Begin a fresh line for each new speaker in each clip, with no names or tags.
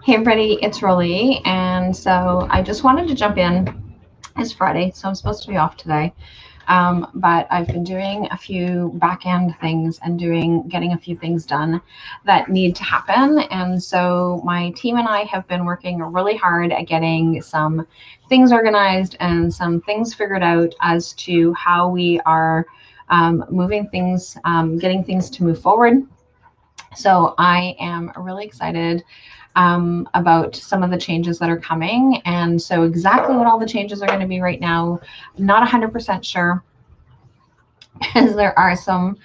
Hey everybody, it's Rolly, and so I just wanted to jump in. It's Friday, so I'm supposed to be off today, but I've been doing a few back end things and getting a few things done that need to happen. And so my team and I have been working really hard at getting some things organized and some things figured out as to how we are moving things, getting things to move forward. So I am really excited about some of the changes that are coming. And so exactly what all the changes are going to be right now, not 100% sure, because there are some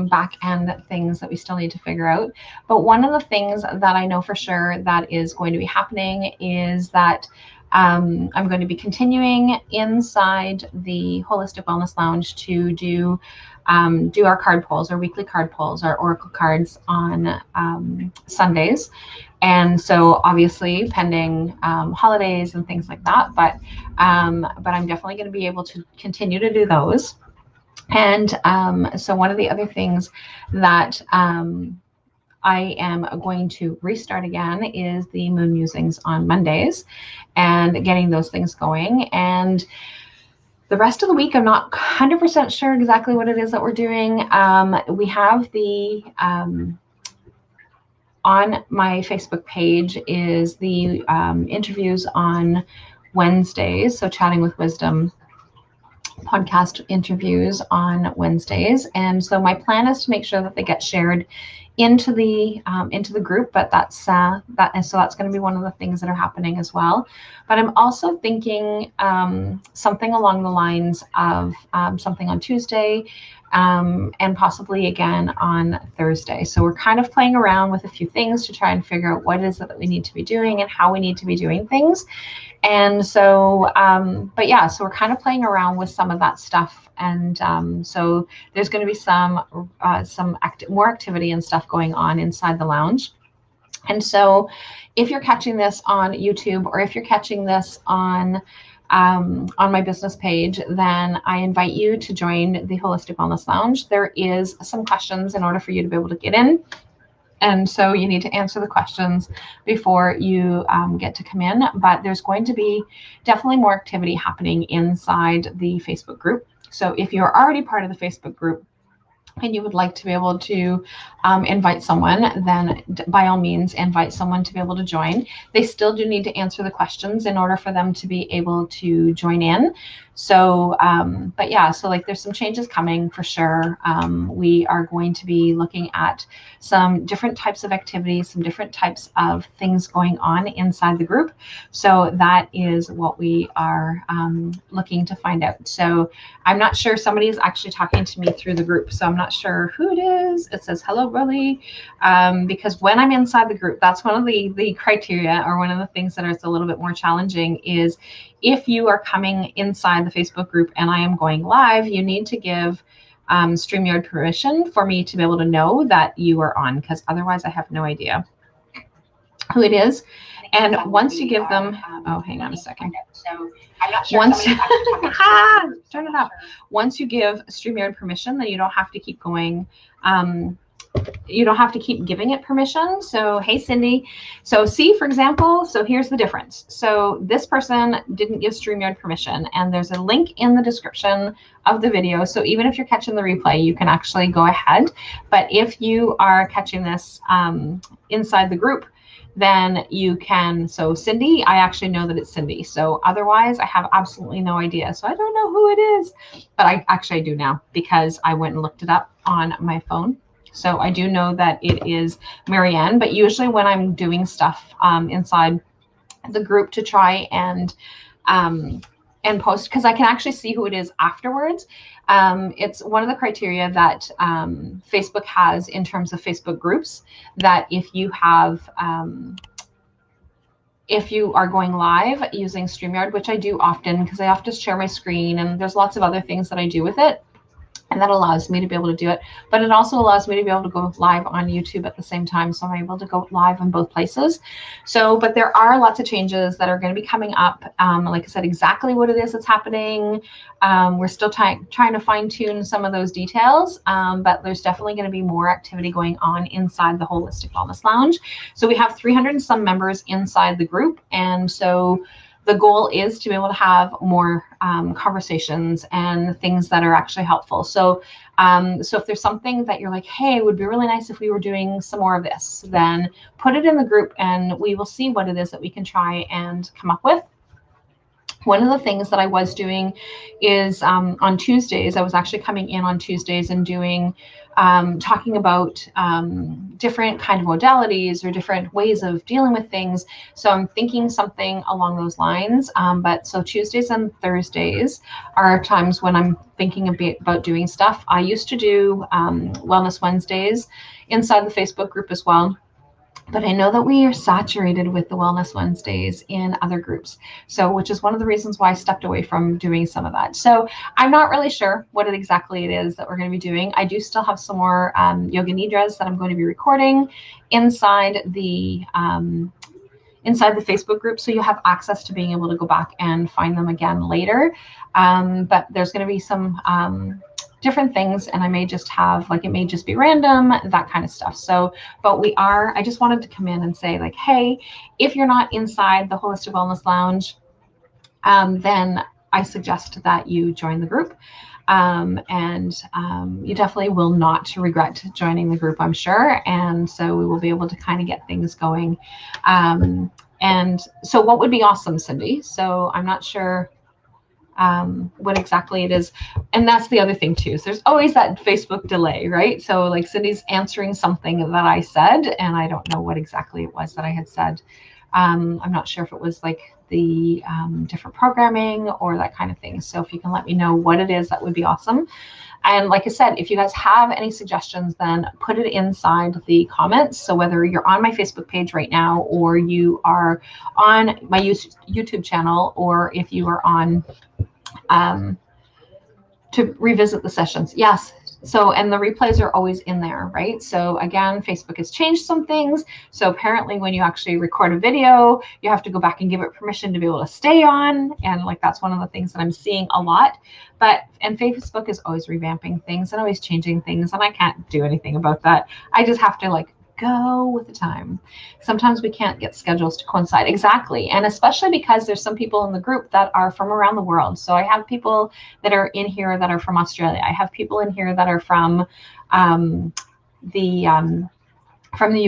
back end things that we still need to figure out. But one of the things that I know for sure that is going to be happening is that I'm going to be continuing inside the Holistic Wellness Lounge to do our card polls, our weekly card polls, our oracle cards on Sundays. And so obviously pending holidays and things like that, but I'm definitely going to be able to continue to do those. And so one of the other things that I am going to restart again is the Moon Musings on Mondays and getting those things going. And the rest of the week, I'm not 100% sure exactly what it is that we're doing. We have the on my Facebook page is the interviews on Wednesdays. So Chatting with Wisdom podcast interviews on Wednesdays. And so my plan is to make sure that they get shared into the group, but that's going to be one of the things that are happening as well. But I'm also thinking something along the lines of something on Tuesday and possibly again on Thursday. So we're kind of playing around with a few things to try and figure out what it is that we need to be doing and how we need to be doing things. And so, but yeah, so we're kind of playing around with some of that stuff. And so there's going to be some more activity and stuff going on inside the lounge. And so if you're catching this on YouTube or if you're catching this on my business page, then I invite you to join the Holistic Wellness Lounge. There is some questions in order for you to be able to get in. And so you need to answer the questions before you get to come in. But there's going to be definitely more activity happening inside the Facebook group. So if you're already part of the Facebook group and you would like to be able to invite someone, then by all means, invite someone to be able to join. They still do need to answer the questions in order for them to be able to join in. So, but yeah, so like there's some changes coming for sure. We are going to be looking at some different types of activities, some different types of things going on inside the group. So that is what we are looking to find out. So I'm not sure, somebody is actually talking to me through the group, so I'm not sure who it is. It says, hello, Rolly, because when I'm inside the group, that's one of the criteria, or one of the things that is a little bit more challenging is if you are coming inside the Facebook group and I am going live, you need to give StreamYard permission for me to be able to know that you are on, because otherwise I have no idea who it is. And once you give them, oh, hang on a second.
So I'm not sure.
Once, turn it off. Once you give StreamYard permission, then you don't have to keep going. You don't have to keep giving it permission. So, hey, Cindy. So see, for example, so here's the difference. So this person didn't give StreamYard permission, and there's a link in the description of the video. So even if you're catching the replay, you can actually go ahead. But if you are catching this inside the group, then you can, so Cindy, I actually know that it's Cindy. So otherwise I have absolutely no idea. So I don't know who it is, but I do now because I went and looked it up on my phone. So I do know that it is Marianne, but usually when I'm doing stuff inside the group to try and post, because I can actually see who it is afterwards. It's one of the criteria that Facebook has in terms of Facebook groups, that if you have, if you are going live using StreamYard, which I do often because I often share my screen and there's lots of other things that I do with it. and that allows me to be able to do it. But it also allows me to be able to go live on YouTube at the same time. So I'm able to go live in both places. So, but there are lots of changes that are going to be coming up. Like I said, exactly what it is that's happening. We're still trying to fine tune some of those details, but there's definitely going to be more activity going on inside the Holistic Wellness Lounge. So we have 300 and some members inside the group. And so the goal is to be able to have more conversations and things that are actually helpful. So, so if there's something that you're like, hey, it would be really nice if we were doing some more of this, then put it in the group and we will see what it is that we can try and come up with. One of the things that I was doing is on Tuesdays, I was actually coming in on Tuesdays and doing talking about different kind of modalities or different ways of dealing with things. So I'm thinking something along those lines. But so Tuesdays and Thursdays are times when I'm thinking a bit about doing stuff. I used to do Wellness Wednesdays inside the Facebook group as well. But I know that we are saturated with the Wellness Wednesdays in other groups. So, which is one of the reasons why I stepped away from doing some of that. So I'm not really sure what exactly it is that we're going to be doing. I do still have some more yoga nidras that I'm going to be recording inside the Facebook group. So you have access to being able to go back and find them again later. But there's going to be some different things, and I may just have like, it may just be random, that kind of stuff. So, but I just wanted to come in and say like, hey, if you're not inside the Holistic Wellness Lounge, then I suggest that you join the group. And you definitely will not regret joining the group, I'm sure. And so we will be able to kind of get things going. And so what would be awesome, Cindy? So I'm not sure what exactly it is. And that's the other thing too. So there's always that Facebook delay, right? So like Cindy's answering something that I said, and I don't know what exactly it was that I had said. I'm not sure if it was like the different programming or that kind of thing. So if you can let me know what it is, that would be awesome. And like I said, if you guys have any suggestions, then put it inside the comments. So whether you're on my Facebook page right now, or you are on my YouTube channel, or if you are on to revisit the sessions. Yes. So, and the replays are always in there, right? So again, Facebook has changed some things. So apparently when you actually record a video, you have to go back and give it permission to be able to stay on. And like, that's one of the things that I'm seeing a lot. And Facebook is always revamping things and always changing things. And I can't do anything about that. I just have to like go with the time. Sometimes we can't get schedules to coincide. Exactly. And especially because there's some people in the group that are from around the world. So I have people that are in here that are from Australia. I have people in here that are from the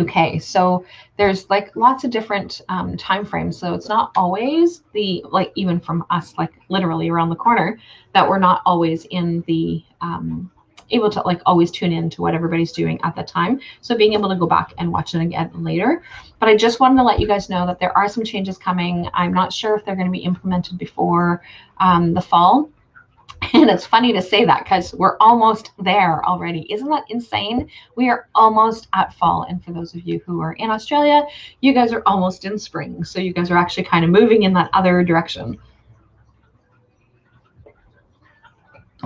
UK. So there's like lots of different time frames. So it's not always like even from us, like literally around the corner, that we're not always in the able to like always tune in to what everybody's doing at that time. So being able to go back and watch it again later. But I just wanted to let you guys know that there are some changes coming. I'm not sure if they're going to be implemented before the fall. And it's funny to say that because we're almost there already. Isn't that insane? We are almost at fall. And for those of you who are in Australia, you guys are almost in spring. So you guys are actually kind of moving in that other direction.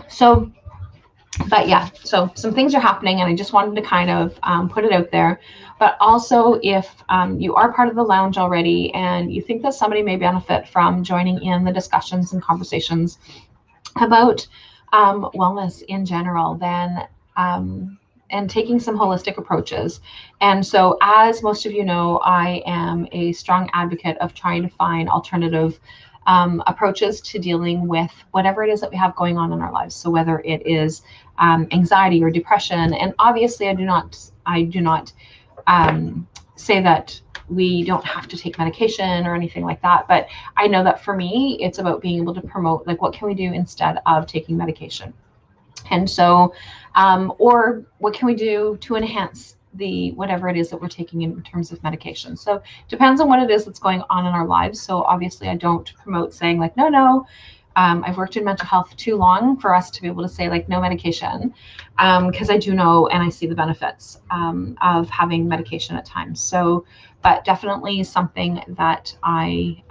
So, but yeah, so some things are happening, and I just wanted to kind of put it out there. But also, if you are part of the lounge already and you think that somebody may benefit from joining in the discussions and conversations about wellness in general, then and taking some holistic approaches. And so, as most of you know, I am a strong advocate of trying to find alternative approaches to dealing with whatever it is that we have going on in our lives. So whether it is anxiety or depression, and obviously I do not say that we don't have to take medication or anything like that. But I know that for me, it's about being able to promote, like, what can we do instead of taking medication? And so, or what can we do to enhance whatever it is that we're taking in terms of medication. So depends on what it is that's going on in our lives. So obviously I don't promote saying like, no, I've worked in mental health too long for us to be able to say like no medication, because I do know and I see the benefits of having medication at times. So, but definitely something that I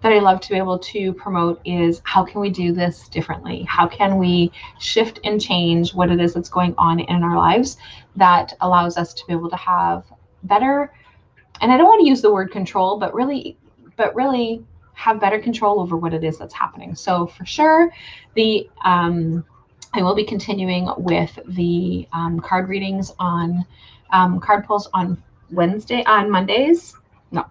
that I love to be able to promote is how can we do this differently? How can we shift and change what it is that's going on in our lives that allows us to be able to have better, and I don't want to use the word control, but really have better control over what it is that's happening. So for sure, I will be continuing with the card readings on card pulls on Mondays. No,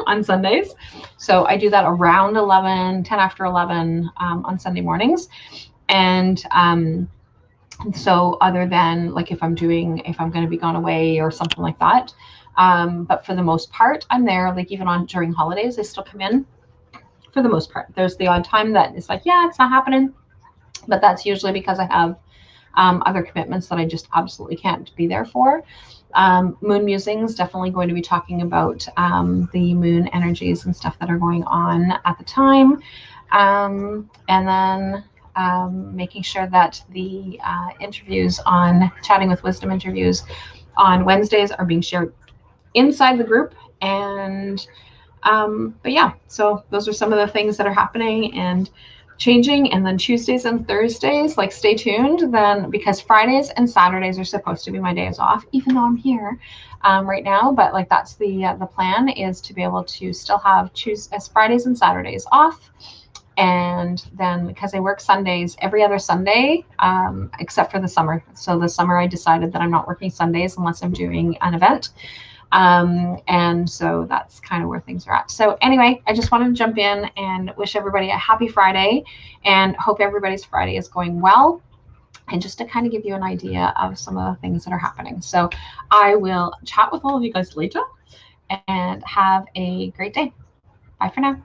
on Sundays. So I do that around 10 after 11 on Sunday mornings. And so other than like if I'm going to be gone away or something like that. But for the most part, I'm there, like even during holidays, I still come in for the most part. There's the odd time that it's like, yeah, it's not happening. But that's usually because I have other commitments that I just absolutely can't be there for. Moon Musings, definitely going to be talking about the moon energies and stuff that are going on at the time. And then making sure that the interviews on Chatting with Wisdom interviews on Wednesdays are being shared inside the group. And but yeah, so those are some of the things that are happening and changing. And then Tuesdays and Thursdays, like stay tuned then, because Fridays and Saturdays are supposed to be my days off, even though I'm here right now. But like that's the plan, is to be able to still have Fridays and Saturdays off. And then because I work Sundays every other Sunday, except for the summer. So the summer I decided that I'm not working Sundays unless I'm doing an event. And so that's kind of where things are at. So anyway, I just wanted to jump in and wish everybody a happy Friday and hope everybody's Friday is going well. And just to kind of give you an idea of some of the things that are happening. So I will chat with all of you guys later and have a great day. Bye for now.